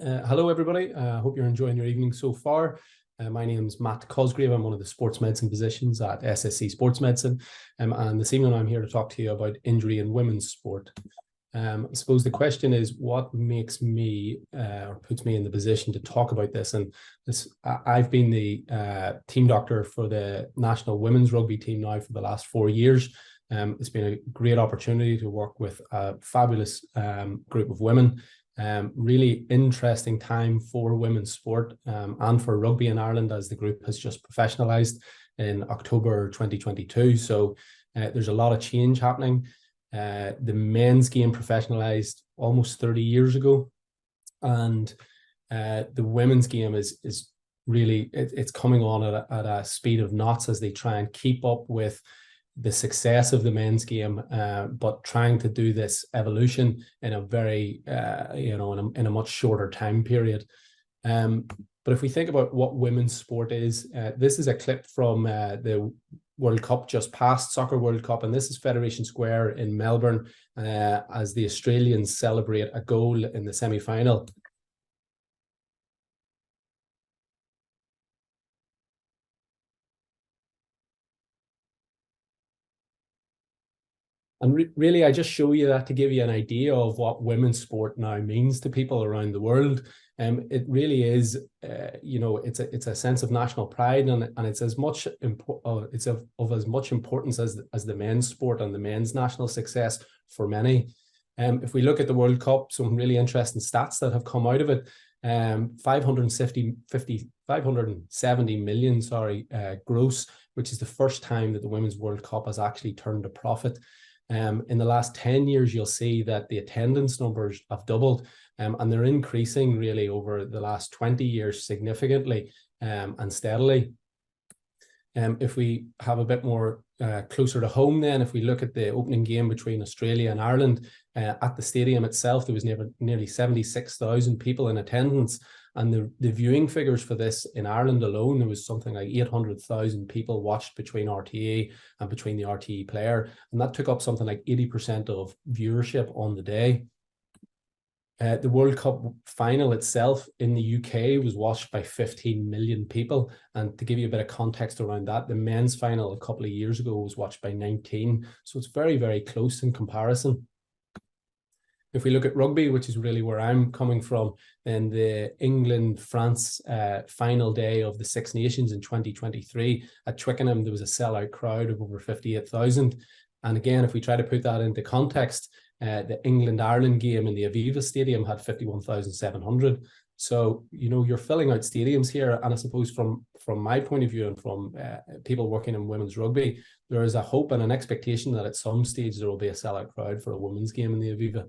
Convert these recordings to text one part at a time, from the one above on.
Hello, everybody. I hope you're enjoying your evening so far. My name is Matt Cosgrave. I'm one of the sports medicine physicians at SSC Sports Medicine. And this evening I'm here to talk to you about injury in women's sport. I suppose the question is, what makes me or puts me in the position to talk about this? And I've been the team doctor for the national women's rugby team now for the last 4 years. It's been a great opportunity to work with a fabulous group of women. Really interesting time for women's sport and for rugby in Ireland, as the group has just professionalised in October 2022. So there's a lot of change happening. The men's game professionalised almost 30 years ago, and the women's game is really it's coming on at a speed of knots as they try and keep up with the success of the men's game, but trying to do this evolution in a very, in a much shorter time period. But if we think about what women's sport is, this is a clip from the World Cup just past, Soccer World Cup, and this is Federation Square in Melbourne as the Australians celebrate a goal in the semi-final. And really, I just show you that to give you an idea of what women's sport now means to people around the world. It really is, it's a sense of national pride, and it's as much it's of as much importance as the men's sport and the men's national success for many. If we look at the World Cup, some really interesting stats that have come out of it. 570 million, gross, which is the first time that the Women's World Cup has actually turned a profit. In the last 10 years, you'll see that the attendance numbers have doubled, and they're increasing really over the last 20 years significantly and steadily. If we have a bit more closer to home, then if we look at the opening game between Australia and Ireland, at the stadium itself, there was nearly 76,000 people in attendance. And the viewing figures for this in Ireland alone, there was something like 800,000 people watched between RTE and between the RTE player. And that took up something like 80% of viewership on the day. The World Cup final itself in the UK was watched by 15 million people. And to give you a bit of context around that, the men's final a couple of years ago was watched by 19. So it's very, very close in comparison. If we look at rugby, which is really where I'm coming from, then the England-France final day of the Six Nations in 2023 at Twickenham, there was a sellout crowd of over 58,000. And again, if we try to put that into context, the England-Ireland game in the Aviva Stadium had 51,700. So, you're filling out stadiums here. And I suppose from my point of view and from people working in women's rugby, there is a hope and an expectation that at some stage there will be a sellout crowd for a women's game in the Aviva.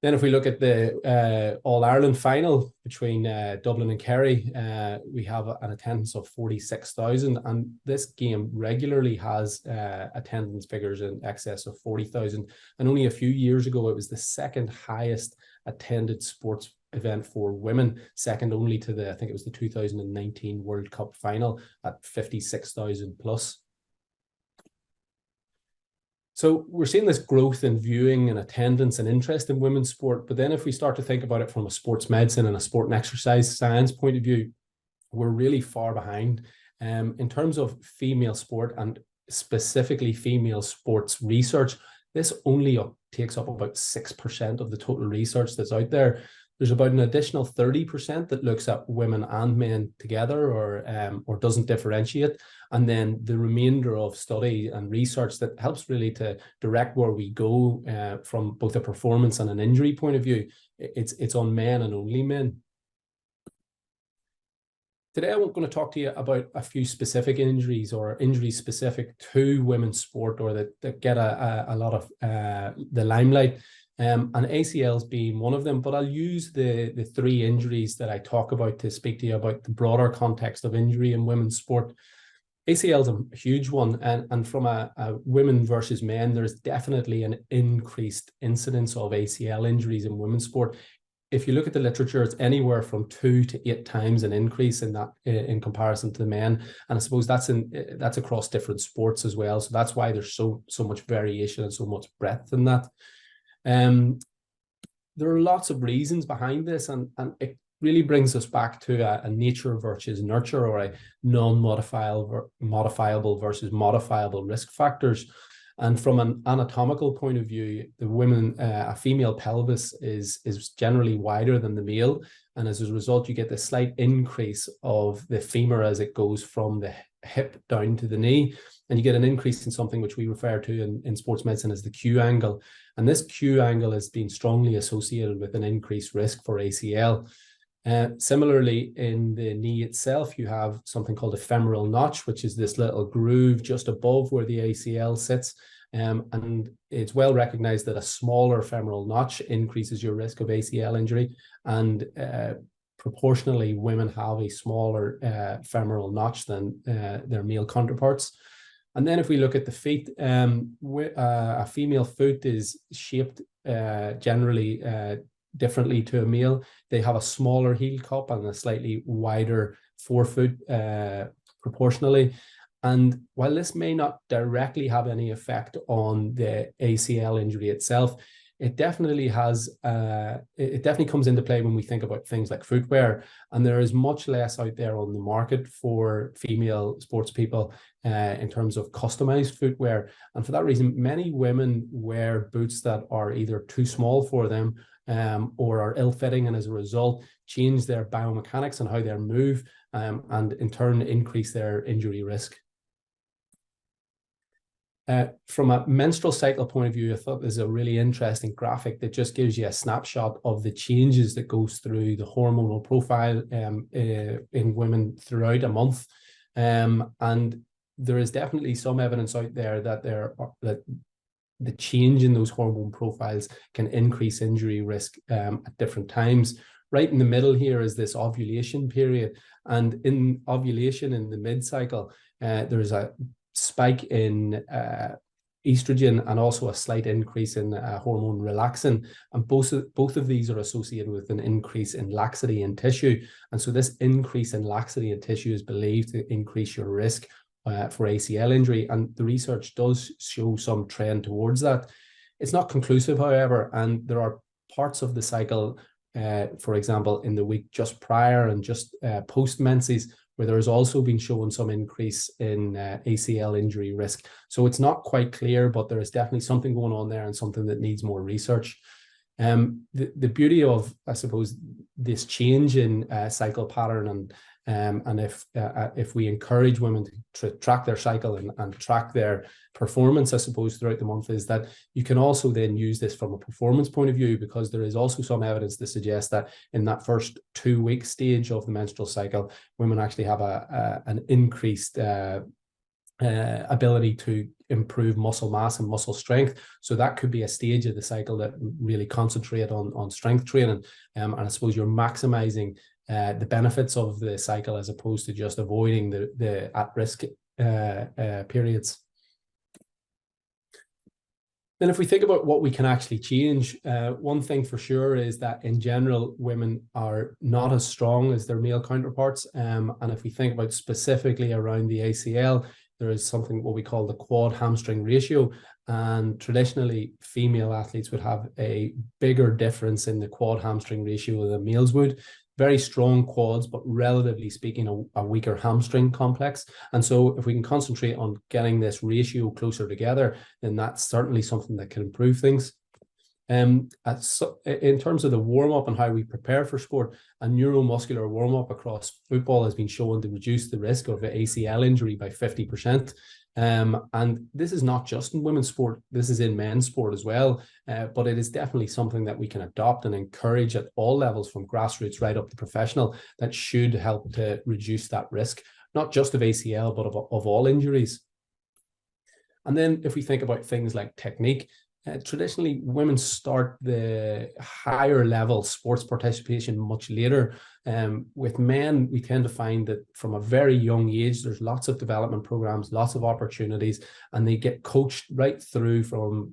Then if we look at the All-Ireland final between Dublin and Kerry, we have an attendance of 46,000, and this game regularly has attendance figures in excess of 40,000. And only a few years ago, it was the second highest attended sports event for women, second only to I think it was the 2019 World Cup final at 56,000 plus. So we're seeing this growth in viewing and attendance and interest in women's sport. But then if we start to think about it from a sports medicine and a sport and exercise science point of view, we're really far behind. In terms of female sport and specifically female sports research, this only takes up about 6% of the total research that's out there. There's about an additional 30% that looks at women and men together or doesn't differentiate. And then the remainder of study and research that helps really to direct where we go from both a performance and an injury point of view, it's on men and only men. Today, I'm going to talk to you about a few specific injuries or injuries specific to women's sport or that get a lot of the limelight. And ACLs being one of them, but I'll use the three injuries that I talk about to speak to you about the broader context of injury in women's sport. ACL is a huge one, and from a women versus men, there's definitely an increased incidence of ACL injuries in women's sport. If you look at the literature, it's anywhere from 2 to 8 times an increase in that in comparison to the men, and I suppose that's across different sports as well. So that's why there's so much variation and so much breadth in that. there are lots of reasons behind this, and it really brings us back to a nature versus nurture, or a non-modifiable versus modifiable risk factors. And from an anatomical point of view, a female pelvis is generally wider than the male. And as a result, you get the slight increase of the femur as it goes from the hip down to the knee. And you get an increase in something which we refer to in sports medicine as the Q angle. And this Q angle has been strongly associated with an increased risk for ACL. Similarly, in the knee itself, you have something called a femoral notch, which is this little groove just above where the ACL sits. And it's well recognized that a smaller femoral notch increases your risk of ACL injury. And proportionally, women have a smaller femoral notch than their male counterparts. And then if we look at the feet, a female foot is shaped generally differently to a male. They have a smaller heel cup and a slightly wider forefoot proportionally. And while this may not directly have any effect on the ACL injury itself, it definitely has, it definitely comes into play when we think about things like footwear. And there is much less out there on the market for female sports people in terms of customized footwear. And for that reason, many women wear boots that are either too small for them or are ill-fitting, and as a result, change their biomechanics and how they move, and in turn increase their injury risk. From a menstrual cycle point of view, I thought this is a really interesting graphic that just gives you a snapshot of the changes that goes through the hormonal profile in women throughout a month. And there is definitely some evidence out there that that the change in those hormone profiles can increase injury risk at different times. Right in the middle here is this ovulation period. And in ovulation, in the mid-cycle, there's a spike in estrogen and also a slight increase in hormone relaxin. And both of these are associated with an increase in laxity in tissue. And so this increase in laxity in tissue is believed to increase your risk for ACL injury. And the research does show some trend towards that. It's not conclusive, however, and there are parts of the cycle, for example, in the week just prior and just post-menses, where there has also been shown some increase in ACL injury risk. So it's not quite clear, but there is definitely something going on there and something that needs more research. The beauty of, I suppose, this change in cycle pattern, and if we encourage women to track their cycle and track their performance, I suppose, throughout the month, is that you can also then use this from a performance point of view, because there is also some evidence to suggest that in that first 2-week stage of the menstrual cycle, women actually have an increased ability to improve muscle mass and muscle strength. So that could be a stage of the cycle that really concentrate on strength training. And I suppose you're maximizing the benefits of the cycle as opposed to just avoiding the at-risk periods. Then if we think about what we can actually change, one thing for sure is that in general, women are not as strong as their male counterparts. And if we think about specifically around the ACL, there is something what we call the quad hamstring ratio. And traditionally, female athletes would have a bigger difference in the quad hamstring ratio than males would. Very strong quads, but relatively speaking, a weaker hamstring complex. And so if we can concentrate on getting this ratio closer together, then that's certainly something that can improve things. In terms of the warm-up and how we prepare for sport, a neuromuscular warm-up across football has been shown to reduce the risk of ACL injury by 50%. And this is not just in women's sport, this is in men's sport as well. But it is definitely something that we can adopt and encourage at all levels, from grassroots right up to professional, that should help to reduce that risk, not just of ACL, but of all injuries. And then if we think about things like technique, traditionally, women start the higher level sports participation much later. With men, we tend to find that from a very young age, there's lots of development programs, lots of opportunities, and they get coached right through from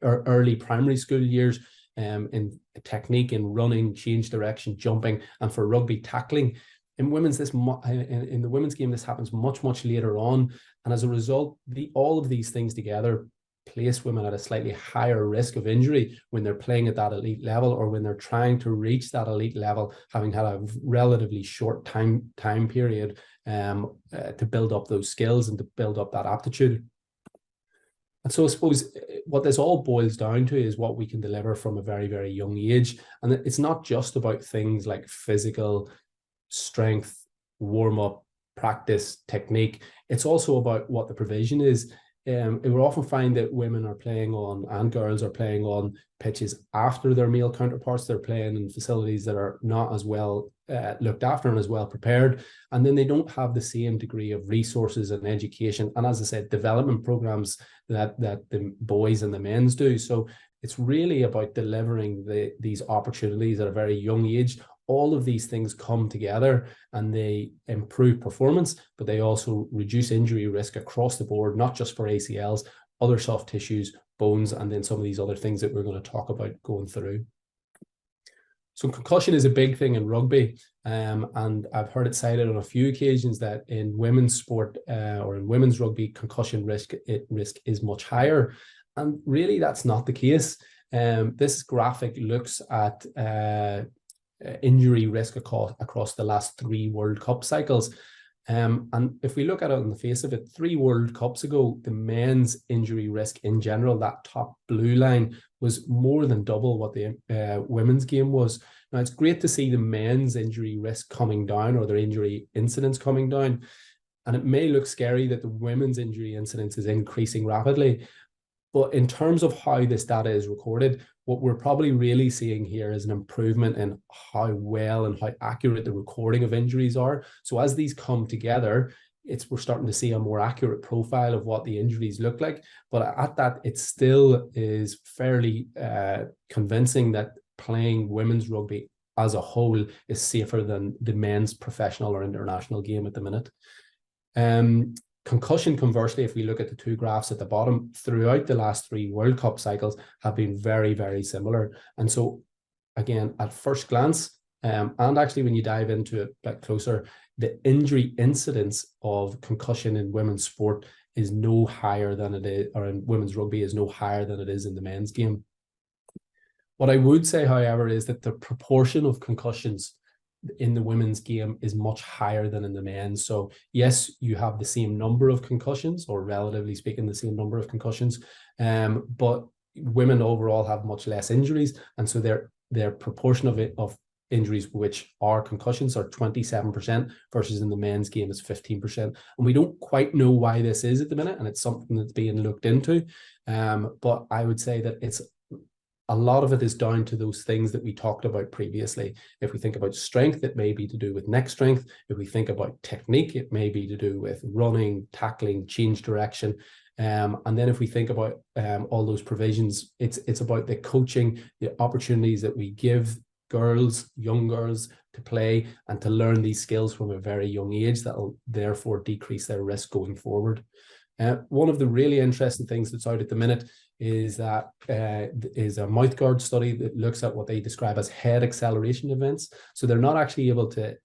early primary school years in technique, in running, change direction, jumping, and for rugby, tackling. In the women's game, this happens much later on. And as a result, all of these things together place women at a slightly higher risk of injury when they're playing at that elite level, or when they're trying to reach that elite level, having had a relatively short time period to build up those skills and to build up that aptitude. And so I suppose what this all boils down to is what we can deliver from a very, very young age. And it's not just about things like physical strength, warm-up, practice, technique. It's also about what the provision is. We often find that women are playing on, and girls are playing on pitches after their male counterparts. They're playing in facilities that are not as well looked after and as well prepared. And then they don't have the same degree of resources and education. And as I said, development programs that the boys and the men's do. So it's really about delivering these opportunities at a very young age. All of these things come together and they improve performance, but they also reduce injury risk across the board, not just for ACLs, other soft tissues, bones, and then some of these other things that we're going to talk about going through. So concussion is a big thing in rugby, and I've heard it cited on a few occasions that in women's sport or in women's rugby, concussion risk is much higher. And really, that's not the case. This graphic looks at injury risk across the last 3 World Cup cycles. And if we look at it on the face of it, 3 World Cups ago, the men's injury risk in general, that top blue line, was more than double what the women's game was. Now, it's great to see the men's injury risk coming down, or their injury incidence coming down. And it may look scary that the women's injury incidence is increasing rapidly. But in terms of how this data is recorded, what we're probably really seeing here is an improvement in how well and how accurate the recording of injuries are. So as these come together, we're starting to see a more accurate profile of what the injuries look like. But at that, it still is fairly convincing that playing women's rugby as a whole is safer than the men's professional or international game at the minute. Concussion, conversely, if we look at the 2 graphs at the bottom, throughout the last 3 World Cup cycles have been very, very similar. And so, again, at first glance, and actually when you dive into it a bit closer, the injury incidence of concussion in women's sport is no higher than it is, or in women's rugby is no higher than it is in the men's game. What I would say, however, is that the proportion of concussions in the women's game is much higher than in the men's. So yes, you have the same number of concussions, or relatively speaking, the same number of concussions, but women overall have much less injuries, and so their proportion of injuries which are concussions are 27%, versus in the men's game is 15%. And we don't quite know why this is at the minute, and it's something that's being looked into. But I would say that a lot of it is down to those things that we talked about previously. If we think about strength, it may be to do with neck strength. If we think about technique, it may be to do with running, tackling, change direction. And then if we think about all those provisions, it's about the coaching, the opportunities that we give young girls to play and to learn these skills from a very young age that will therefore decrease their risk going forward. One of the really interesting things that's out at the minute is a mouthguard study that looks at what they describe as head acceleration events. So they're not actually able to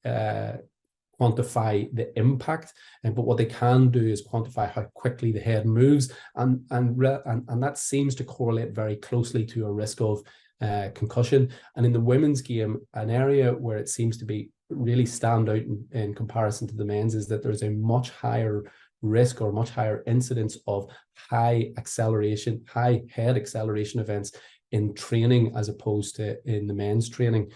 quantify the impact, but what they can do is quantify how quickly the head moves, and that seems to correlate very closely to a risk of concussion. And in the women's game, an area where it seems to be really stand out in comparison to the men's is that there's a much higher risk or much higher incidence of high head acceleration events in training as opposed to in the men's training,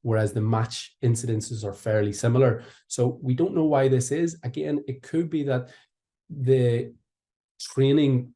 whereas the match incidences are fairly similar. So we don't know why this is. Again, it could be that the training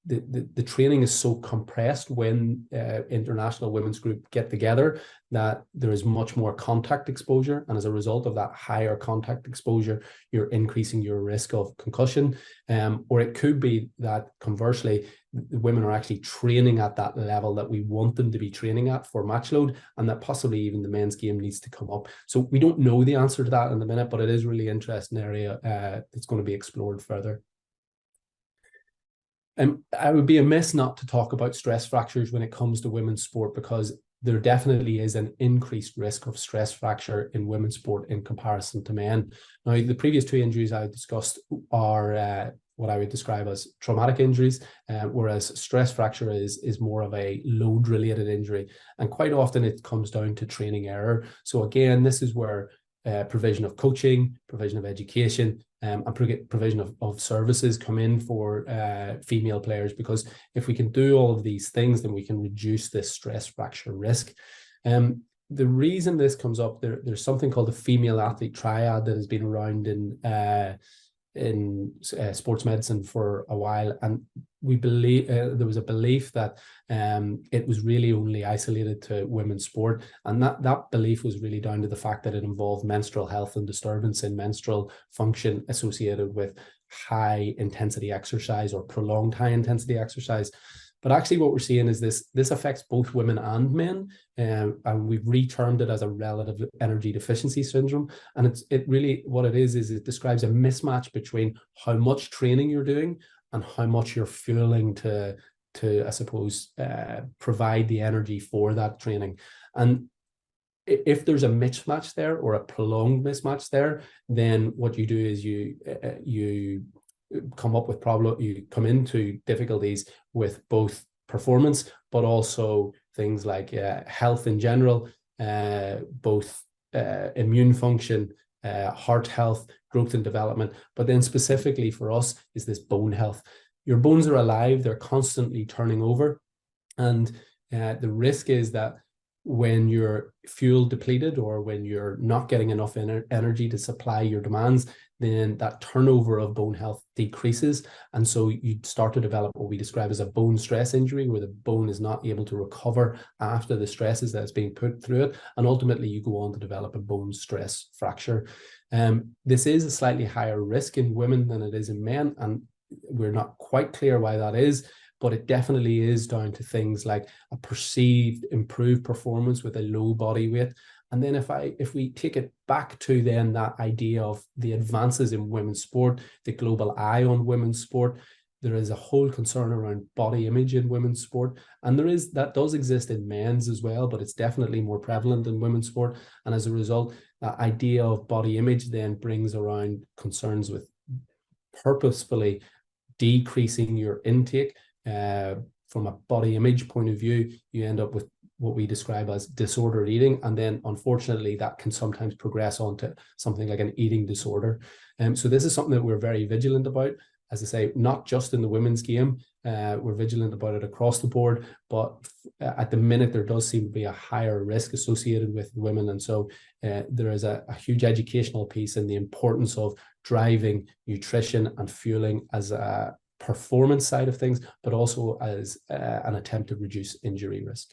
the training is so compressed when international women's group get together that there is much more contact exposure, and as a result of that higher contact exposure, you're increasing your risk of concussion. Or it could be that conversely, the women are actually training at that level that we want them to be training at for match load, and that possibly even the men's game needs to come up. So we don't know the answer to that in the minute, but it is a really interesting area that's going to be explored further. I would be amiss not to talk about stress fractures when it comes to women's sport, because there definitely is an increased risk of stress fracture in women's sport in comparison to men. Now, the previous 2 injuries I discussed are what I would describe as traumatic injuries, whereas stress fracture is more of a load-related injury. And quite often it comes down to training error. So again, this is where provision of coaching, provision of education, and provision of services come in for female players, because if we can do all of these things, then we can reduce this stress fracture risk. The reason this comes up, there's something called the female athlete triad that has been around in sports medicine for a while, and we believe there was a belief that it was really only isolated to women's sport, and that belief was really down to the fact that it involved menstrual health and disturbance in menstrual function associated with high intensity exercise or prolonged high intensity exercise. But actually what we're seeing is this affects both women and men, and we've retermed it as a relative energy deficiency syndrome. And it really, what it is it describes a mismatch between how much training you're doing and how much you're fueling to I suppose, provide the energy for that training. And if there's a mismatch there, or a prolonged mismatch there, then what you do is you come up with you come into difficulties with both performance, but also things like health in general, both immune function, heart health, growth and development. But then specifically for us is this bone health. Your bones are alive, they're constantly turning over. And the risk is that when you're fuel depleted, or when you're not getting enough energy to supply your demands, then that turnover of bone health decreases. And so you start to develop what we describe as a bone stress injury, where the bone is not able to recover after the stresses that's being put through it. And ultimately you go on to develop a bone stress fracture. This is a slightly higher risk in women than it is in men, and we're not quite clear why that is, but it definitely is down to things like a perceived improved performance with a low body weight. And then if we take it back to then that idea of the advances in women's sport, the global eye on women's sport, there is a whole concern around body image in women's sport. And that does exist in men's as well, but it's definitely more prevalent in women's sport. And as a result, that idea of body image then brings around concerns with purposefully decreasing your intake. From a body image point of view, you end up with what we describe as disordered eating, and then unfortunately that can sometimes progress on to something like an eating disorder. So this is something that we're very vigilant about, as I say, not just in the women's game. We're vigilant about it across the board, but at the minute there does seem to be a higher risk associated with women. And so there is a huge educational piece in the importance of driving nutrition and fueling as a performance side of things, but also as an attempt to reduce injury risk.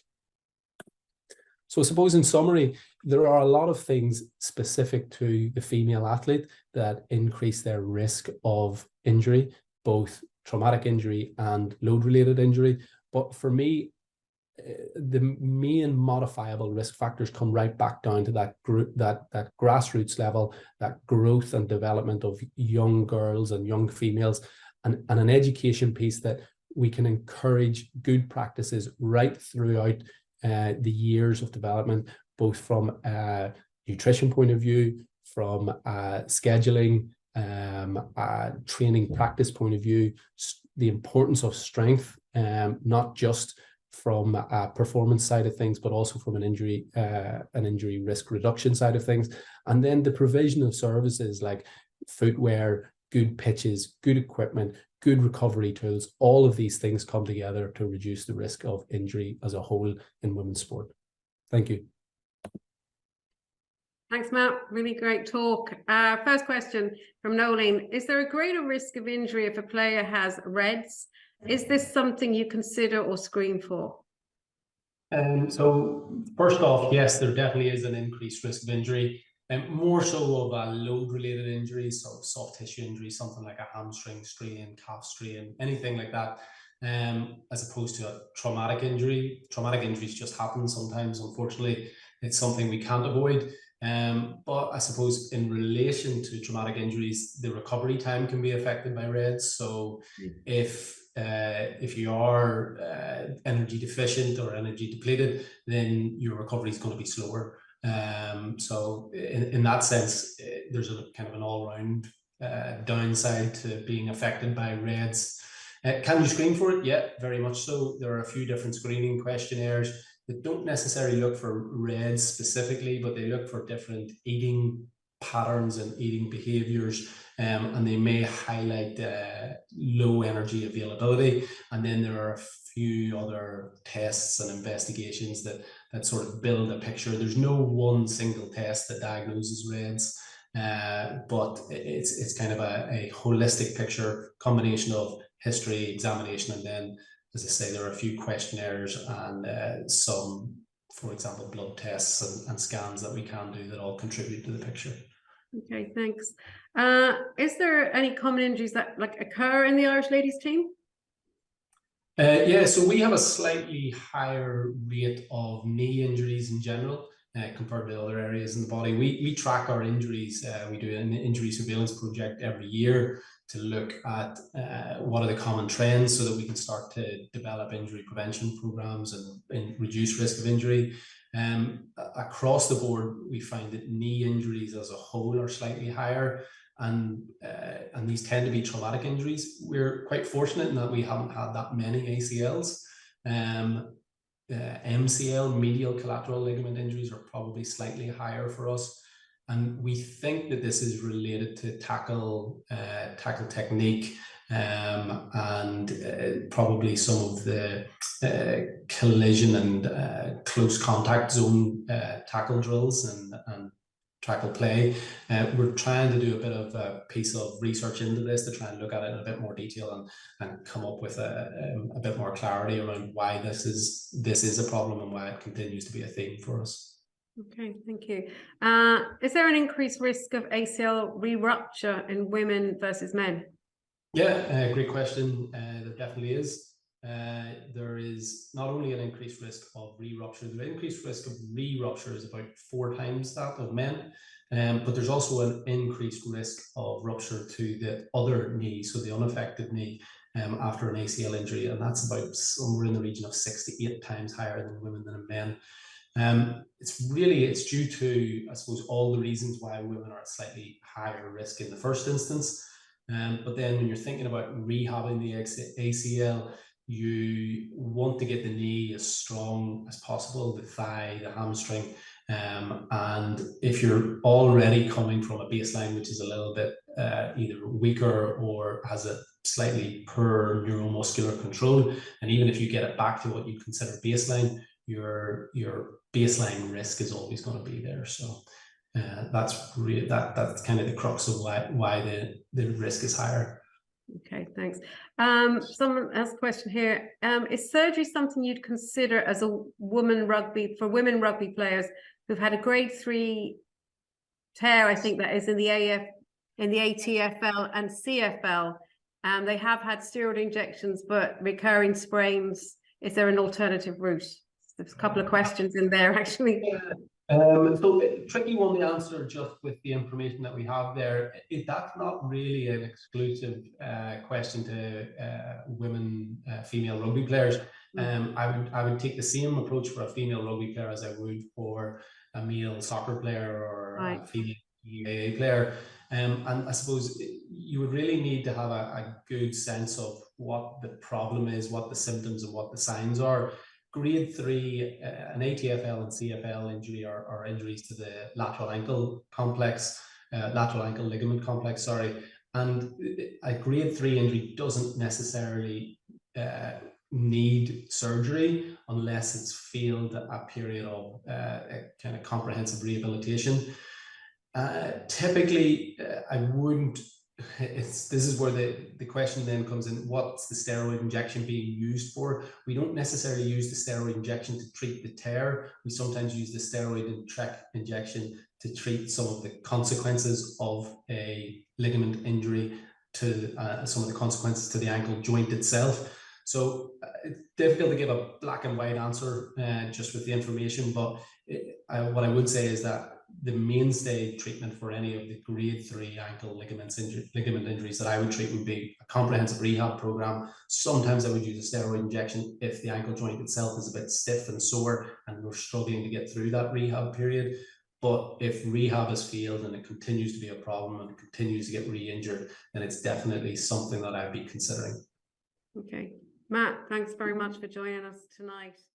So I suppose in summary, there are a lot of things specific to the female athlete that increase their risk of injury, both traumatic injury and load-related injury. But for me, the main modifiable risk factors come right back down to that grassroots level, that growth and development of young girls and young females, and an education piece that we can encourage good practices right throughout the years of development, both from a nutrition point of view, from a scheduling, a training practice point of view, the importance of strength, not just from a performance side of things, but also from an injury risk reduction side of things. And then the provision of services like footwear, good pitches, good equipment, good recovery tools, all of these things come together to reduce the risk of injury as a whole in women's sport. Thank you. Thanks, Matt. Really great talk. First question from Nolene. Is there a greater risk of injury if a player has REDS? Is this something you consider or screen for? So first off, yes, there definitely is an increased risk of injury. More so of a load-related injury, so soft tissue injury, something like a hamstring strain, calf strain, anything like that, as opposed to a traumatic injury. Traumatic injuries just happen sometimes, unfortunately. It's something we can't avoid. But I suppose in relation to traumatic injuries, the recovery time can be affected by REDS. So if you are energy deficient or energy depleted, then your recovery is going to be slower. So in that sense, there's a kind of an all-round downside to being affected by RED-S. Can you screen for it? Yeah, very much so. There are a few different screening questionnaires that don't necessarily look for RED-S specifically, but they look for different eating patterns and eating behaviors, and they may highlight low energy availability. And then there are a few other tests and investigations that sort of build a picture. There's no one single test that diagnoses RED-S, but it's kind of a holistic picture, combination of history, examination, and then, as I say, there are a few questionnaires and some, for example, blood tests and scans that we can do that all contribute to the picture. Okay, thanks. Is there any common injuries that occur in the Irish ladies team? Yeah, so we have a slightly higher rate of knee injuries in general compared to other areas in the body. We track our injuries. We do an injury surveillance project every year to look at what are the common trends so that we can start to develop injury prevention programs and reduce risk of injury. Across the board, we find that knee injuries as a whole are slightly higher, and these tend to be traumatic injuries. We're quite fortunate in that we haven't had that many ACLs. MCL, medial collateral ligament injuries, are probably slightly higher for us. And we think that this is related to tackle technique, and probably some of the collision and close contact zone tackle drills and tackle play. We're trying to do a bit of a piece of research into this to try and look at it in a bit more detail and come up with a bit more clarity around why this is a problem and why it continues to be a theme for us. Okay, thank you. Is there an increased risk of ACL re-rupture in women versus men? Yeah, great question. There definitely is. There is not only an increased risk of re-rupture, the increased risk of re-rupture is about 4 times that of men, but there's also an increased risk of rupture to the other knee, so the unaffected knee, after an ACL injury, and that's about somewhere in the region of 6 to 8 times higher in women than in men. It's due to, I suppose, all the reasons why women are at slightly higher risk in the first instance. But then when you're thinking about rehabbing the ACL, you want to get the knee as strong as possible, the thigh, the hamstring. And if you're already coming from a baseline which is a little bit either weaker or has a slightly poor neuromuscular control, and even if you get it back to what you consider baseline, your baseline risk is always going to be there. So that's kind of the crux of why the risk is higher. Okay, thanks. Someone asked a question here. Is surgery something you'd consider as a women rugby players who've had a grade 3 tear, I think that is, in the ATFL and CFL? They have had steroid injections, but recurring sprains. Is there an alternative route? There's a couple of questions in there, actually. So tricky one to answer just with the information that we have there. That's not really an exclusive question to female rugby players. I would take the same approach for a female rugby player as I would for a male soccer player or a female UAA player. And I suppose you would really need to have a good sense of what the problem is, what the symptoms and what the signs are. Grade 3, an ATFL and CFL injury are injuries to the lateral ankle ligament complex, and a grade 3 injury doesn't necessarily need surgery unless it's failed a period of kind of comprehensive rehabilitation. Typically, I wouldn't. This is where the question then comes in: what's the steroid injection being used for? We don't necessarily use the steroid injection to treat the tear. We sometimes use the steroid injection to treat some of the consequences of a ligament injury, to some of the consequences to the ankle joint itself. So it's difficult to give a black and white answer just with the information, but what I would say is that the mainstay treatment for any of the grade 3 ankle ligament injuries that I would treat would be a comprehensive rehab program. Sometimes I would use a steroid injection if the ankle joint itself is a bit stiff and sore and we're struggling to get through that rehab period. But if rehab has failed and it continues to be a problem and continues to get re-injured, then it's definitely something that I'd be considering. Okay. Matt, thanks very much for joining us tonight.